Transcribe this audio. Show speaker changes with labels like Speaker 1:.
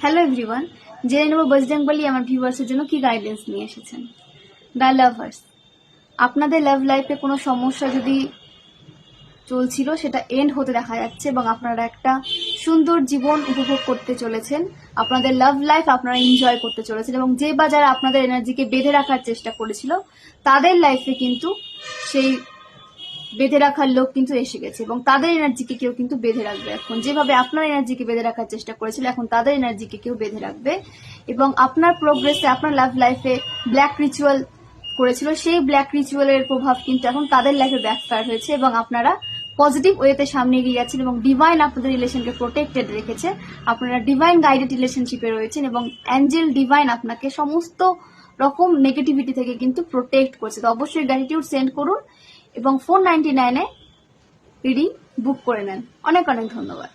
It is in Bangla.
Speaker 1: হ্যালো এভরিওয়ান, জেনে নেব বজরংবলী আমার ভিউয়ার্সের জন্য কি গাইডেন্স নিয়ে এসেছেন। দ্য লাভার্স, আপনাদের লাভ লাইফে কোনো সমস্যা যদি চলছিল সেটা এন্ড হতে দেখা যাচ্ছে এবং আপনারা একটা সুন্দর জীবন উপভোগ করতে চলেছেন। আপনাদের লাভ লাইফ আপনারা এনজয় করতে চলেছেন এবং যে বা যারা আপনাদের এনার্জিকে বেঁধে রাখার চেষ্টা করেছিল তাদের লাইফে কিন্তু সেই বেঁধে রাখার লোক কিন্তু এসে গেছে এবং তাদের এনার্জিকে কেউ কিন্তু বেঁধে রাখবে। এখন যেভাবে আপনার এনার্জিকে বেঁধে রাখার চেষ্টা করেছিল, এখন তাদের এনার্জিকে কেউ বেঁধে রাখবে এবং আপনার প্রোগ্রেসে, আপনার লাভ লাইফে ব্ল্যাক রিচুয়াল করেছিল, সেই ব্ল্যাক রিচুয়ালের প্রভাব কিন্তু এখন তাদের লাইফে ব্যাকফায়ার হয়েছে এবং আপনারা পজিটিভ ওয়েতে সামনে এগিয়ে যাচ্ছেন এবং ডিভাইন আপনাদের রিলেশনকে প্রোটেক্টেড রেখেছে। আপনারা ডিভাইন গাইডেড রিলেশনশিপে রয়েছেন এবং অ্যাঞ্জেল ডিভাইন আপনাকে সমস্ত রকম নেগেটিভিটি থেকে কিন্তু প্রোটেক্ট করছে। তো অবশ্যই গ্র্যাটিটিউড সেন্ড করুন এবং 499-এ রিডিং বুক করে নেন। অনেক অনেক ধন্যবাদ।